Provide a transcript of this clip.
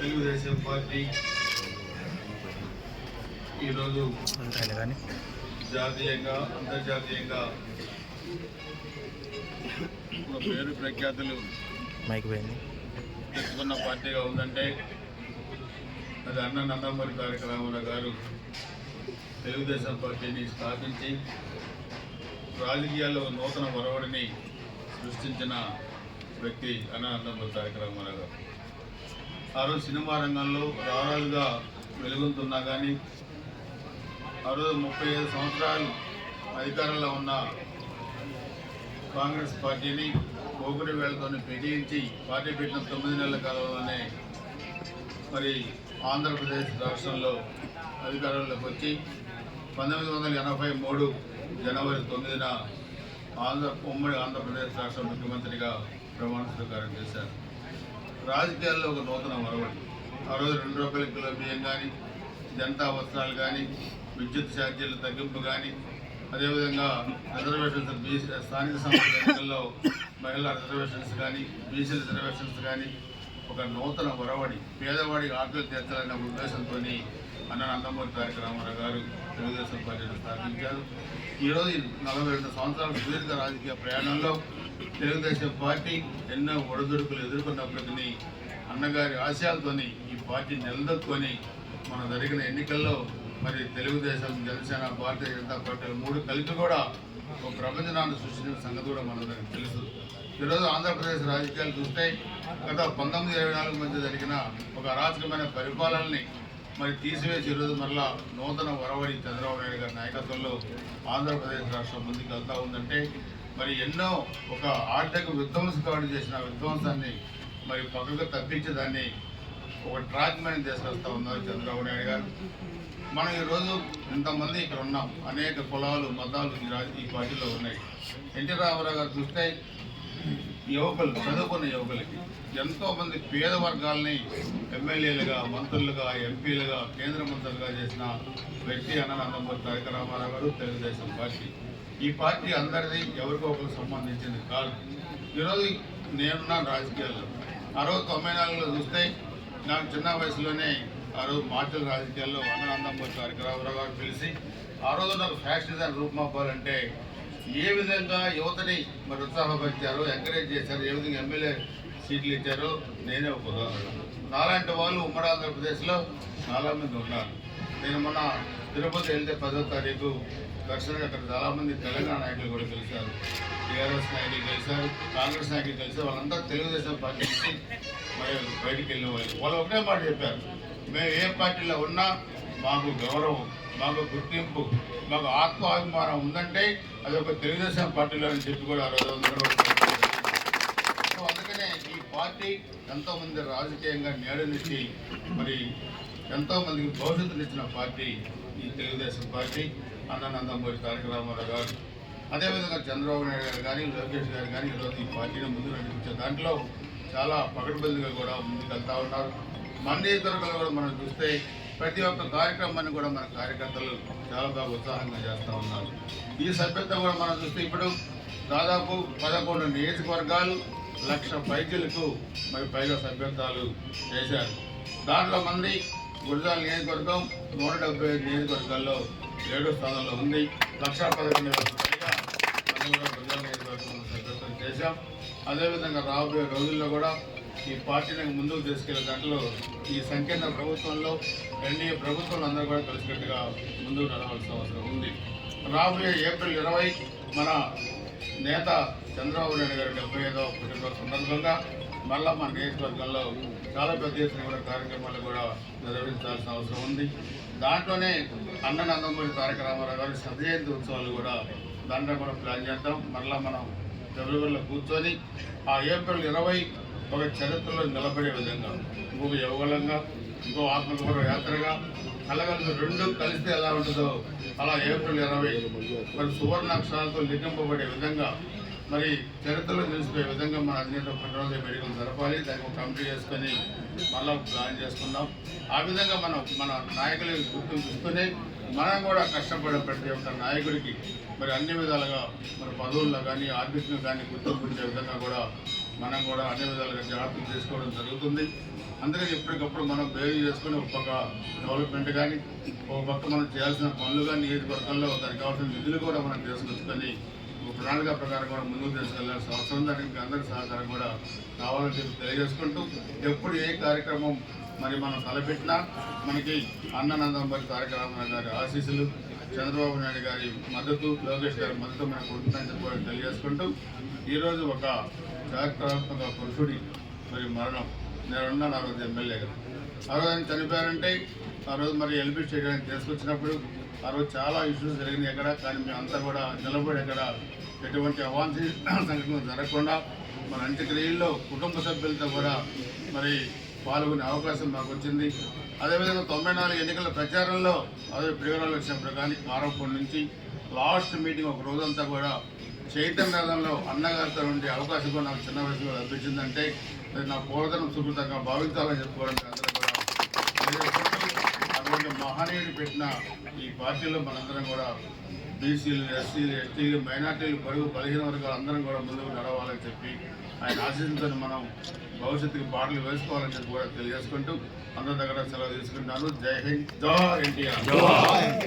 Telugu Desam party ఈరోజు జాతీయంగా అంతర్జాతీయంగా పేరు ప్రఖ్యాతులు తెచ్చుకున్న పార్టీగా ఉందంటే అది అన్న నందమూరి తారక రామారావు గారు తెలుగుదేశం పార్టీని స్థాపించి రాజకీయాల్లో నూతన ఒరవడిని సృష్టించిన వ్యక్తి అన్న నందమూరి తారక రామారావు గారు. ఆ రోజు సినిమా రంగంలో రారాజుగా వెలుగొందుతున్నా కానీ ఆ రోజు 35 సంవత్సరాలు అధికారంలో ఉన్న కాంగ్రెస్ పార్టీని పోగుడి వేళ్లతో పెగిలించి పార్టీ పెట్టిన 9 నెలల కాలంలోనే మరి ఆంధ్రప్రదేశ్ రాష్ట్రంలో అధికారంలోకి వచ్చి 1983 జనవరి 9న ఉమ్మడి ఆంధ్రప్రదేశ్ రాష్ట్ర ముఖ్యమంత్రిగా ప్రమాణ స్వీకారం చేశారు. రాజకీయాల్లో ఒక నూతన ఒరవడి. ఆ రోజు 2 రూపాయల కిలో బియ్యం కానీ, జనతా వస్త్రాలు కానీ, విద్యుత్ ఛార్జీల తగ్గింపు కానీ, అదేవిధంగా రిజర్వేషన్స్ స్థానిక సంస్థల ఎన్నికల్లో మహిళా రిజర్వేషన్స్ కానీ, బీసీ రిజర్వేషన్స్ కానీ ఒక నూతన ఒరవడి పేదవాడికి ఆకలి తీర్చాలనే ఉద్దేశంతో అన్న నందమూరి తారక రామారావు గారు తెలుగుదేశం పార్టీని స్థాపించారు. ఈరోజు 42 సంవత్సరాల సుదీర్ఘ రాజకీయ ప్రయాణంలో తెలుగుదేశం పార్టీ ఎన్నో ఒడిదుడుకులు ఎదుర్కొన్నప్పటికీ అన్నగారి ఆశయాలతో ఈ పార్టీ నిలదొక్కుని మన జరిగిన ఎన్నికల్లో మరి తెలుగుదేశం, జనసేన, భారతీయ జనతా పార్టీలు 3 కలిపి కూడా ఒక ప్రపంచనాన్ని సృష్టించిన సంగతి కూడా మనందరికీ తెలుసు. ఈరోజు ఆంధ్రప్రదేశ్ రాజకీయాలు చూస్తే గత 1924 మధ్య జరిగిన ఒక అరాచకమైన పరిపాలనని మరి తీసివేసి ఈరోజు మరలా నూతన ఒరవడి చంద్రబాబు నాయుడు గారి నాయకత్వంలో ఆంధ్రప్రదేశ్ రాష్ట్రం ముందుకు వెళ్తూ ఉందంటే మరి ఎన్నో ఒక ఆర్థిక విధ్వంసకాడు చేసిన విధ్వంసాన్ని మరి పక్కకు తప్పించి దాన్ని ఒక ట్రాక్ మీద తీసుకొస్తూ ఉన్నారు చంద్రబాబు నాయుడు గారు. మనం ఈరోజు ఇంతమంది ఇక్కడ ఉన్నాం, అనేక కులాలు మతాలు ఈ పార్టీలో ఉన్నాయి. ఎన్టీ రామారావు గారు చూస్తే యువకులు, చదువుకున్న యువకులకి ఎంతోమంది పేద వర్గాల్ని ఎమ్మెల్యేలుగా, మంత్రులుగా, ఎంపీలుగా, కేంద్ర మంత్రులుగా చేసిన వ్యక్తి అన్న నందమూరి తారక రామారావు గారు తెలుగుదేశం పార్టీ. ఈ పార్టీ అందరిది, ఎవరికో ఒకరికి సంబంధించింది కాదు. ఈరోజు నేనున్నాను రాజకీయాల్లో. ఆ రోజు 94లో చూస్తే నాకు చిన్న వయసులోనే ఆ రోజు మార్చల రాజకీయాల్లో అన్న నందమూరి తారక రామారావు గారు పిలిచి ఆ రోజు నాకు ఫ్యాషనిజం రూపుమాపాలంటే ఏ విధంగా యువతని మరి ఉత్సాహపరిచారో, ఎంకరేజ్ చేశారో, ఏ విధంగా ఎమ్మెల్యే సీట్లు ఇచ్చారో నేనే ఒక ఉదాహరణ. నాలాంటి వాళ్ళు ఉమ్మడి ఆంధ్రప్రదేశ్లో చాలామంది ఉన్నారు. నేను మొన్న తిరుపతి వెళ్తే 10వ తారీఖు దర్శనంగా అక్కడ చాలామంది తెలంగాణ నాయకులు కూడా కలిశారు, టీఆర్ఎస్ నాయకులు కలిశారు, కాంగ్రెస్ నాయకులు కలిశారు. వాళ్ళందరూ తెలుగుదేశం పార్టీ నుంచి మరి బయటికి వెళ్ళిన వాళ్ళు ఒకటే మాట చెప్పారు, మేము ఏ పార్టీలో ఉన్నా మాకు గౌరవం, మాకు గుర్తింపు, మాకు ఆత్మాభిమానం ఉందంటే అది ఒక తెలుగుదేశం పార్టీలో అని చెప్పి కూడా ఆ రోజు అందుకనే ఈ పార్టీ ఎంతోమంది రాజకీయంగా నేడనిచ్చి మరి ఎంతోమందికి భవిష్యత్తునిచ్చిన పార్టీ ఈ తెలుగుదేశం పార్టీ. అన్న నందమూరి తారక రామారావు గారు, అదేవిధంగా చంద్రబాబు నాయుడు గారు కానీ, లోకేష్ గారు కానీ ఈరోజు ఈ పార్టీని ముందు నడిపించే దాంట్లో చాలా పకడ్బందీగా కూడా ముందుకు వెళ్తూ ఉన్నారు. మండీ తరగతులు కూడా మనం చూస్తే ప్రతి ఒక్క కార్యక్రమాన్ని కూడా మన కార్యకర్తలు చాలా బాగా ఉత్సాహంగా చేస్తూ ఉన్నారు. ఈ సభ్యత్వం కూడా మనం చూస్తే ఇప్పుడు దాదాపు 11 నియోజకవర్గాలు 1,00,000 పైచీలకు మరి పైగా సభ్యత్వాలు చేశారు. దాంట్లో మంది గురజాల నియోజకవర్గం 175 నియోజకవర్గాల్లో 7వ స్థానంలో ఉంది. 1,11,000 పైగా మనం కూడా గురజాల నియోజకవర్గంలో సభ్యత్వం చేశాం. అదేవిధంగా రాబోయే రోజుల్లో కూడా ఈ పార్టీని ముందుకు తీసుకెళ్లే దాంట్లో ఈ సంకీర్ణ ప్రభుత్వంలో ఎన్డీఏ ప్రభుత్వాలు అందరూ కూడా కలిసికట్టుగా ముందుకు నడవాల్సిన అవసరం ఉంది. రాబోయే ఏప్రిల్ 20 మన నేత చంద్రబాబు నాయుడు గారి 75వ పుట్టినరోజు సందర్భంగా మళ్ళా మన నియోజకవర్గంలో చాలా పెద్ద ఎత్తున కూడా కార్యక్రమాలు కూడా నిర్వహించాల్సిన అవసరం ఉంది. దాంట్లోనే అన్న నందమూరి తారక రామారావు గారి 100వ జయంతి ఉత్సవాలు కూడా దాంట్లో కూడా ప్లాన్ చేద్దాం. మళ్ళీ మనం ఫిబ్రవరిలో కూర్చొని ఆ ఏప్రిల్ 20 ఒక చరిత్రలో నిలబడే విధంగా, ఇంకొక యువగలంగా, ఇంకో ఆత్మగౌరవ యాత్రగా కలగలిసి 2 కలిస్తే ఎలా ఉంటుందో అలా ఏప్రిల్ 20 మరి సువర్ణ అక్షరాలతో లిఖింపబడే విధంగా మరి చరిత్రలో నిలిచిపోయే విధంగా మన అధినేత పుట్టినరోజు వేడుకలు జరపాలి. దానికి ఒక కమిటీ చేసుకొని మళ్ళీ ప్లాన్ చేసుకుందాం. ఆ విధంగా మన నాయకులకి గుర్తింపుస్తూనే మనం కూడా కష్టపడే ప్రతి ఒక్క నాయకుడికి మరి అన్ని విధాలుగా మన పదవుల్లో కానీ, ఆర్థికంగా కానీ గుర్తింపు ఇచ్చే విధంగా కూడా మనం కూడా అన్ని విధాలుగా జాగ్రత్తలు తీసుకోవడం జరుగుతుంది. అందుకని ఎప్పటికప్పుడు మనం బేరీ చేసుకుని ఒక పక్క డెవలప్మెంట్ కానీ, ఒక పక్క మనం చేయాల్సిన పనులు కానీ, నియోజకవర్గంలో దానికి కావాల్సిన నిధులు కూడా మనం తీసుకొచ్చుకొని ఒక ప్రణాళిక ప్రకారం కూడా ముందుకు తీసుకెళ్లాల్సిన అవసరం దానికి అందరి సహకారం కూడా కావాలని చెప్పి తెలియజేసుకుంటూ, ఎప్పుడు ఏ కార్యక్రమం మరి మనం తలపెట్టినా మనకి అన్ననందమూరి తారక రామారావు గారి ఆశీస్సులు, చంద్రబాబు నాయుడు గారి మద్దతు, లోకేష్ గారి మద్దతు మనకు ఉంటుందని చెప్పి తెలియజేసుకుంటూ, ఈరోజు ఒక చారిత్రాత్మక పురుషుడి మరి మరణం. నేనున్నాను ఆ రోజు ఎమ్మెల్యేగా. ఆ రోజు ఆయన చనిపోయారంటే ఆ రోజు మరి ఎల్బీ స్టేడియాన్ని తీసుకొచ్చినప్పుడు ఆ రోజు చాలా ఇష్యూస్ జరిగినాయి ఎక్కడ, కానీ మేమంతా కూడా నిలబడి ఎక్కడ ఎటువంటి అవాంఛనీయ సంఘటనలు జరగకుండా మన అంత్యక్రియల్లో కుటుంబ సభ్యులతో కూడా మరి పాల్గొనే అవకాశం మాకు వచ్చింది. అదేవిధంగా 94 ఎన్నికల ప్రచారంలో అదే ప్రియురాలు వచ్చినప్పుడు కానీ కారంపూడి నుంచి లాస్ట్ మీటింగ్ ఒక రోజంతా కూడా చైతన్యలో అన్నగారితో ఉండే అవకాశం కూడా నాకు చిన్న వయసులో లభించిందంటే అది నా పూర్వతనం సుకృతంగా భావించాలని చెప్పుకోవడానికి అందరూ కూడా అటువంటి మహనీయుడు పెట్టిన ఈ పార్టీలో మనందరం కూడా బీసీలు, ఎస్సీలు, ఎస్టీలు, మైనార్టీలు, బడుగు బలహీన వర్గాలు అందరం కూడా ముందుకు నడవాలని చెప్పి ఆయన ఆశీస్సులతో మనం భవిష్యత్తుకి బాటలు వేసుకోవాలని చెప్పి కూడా తెలియజేసుకుంటూ అందరి దగ్గర సెలవు తీసుకుంటాను. జై హింద్, జై ఎన్టీఆర్.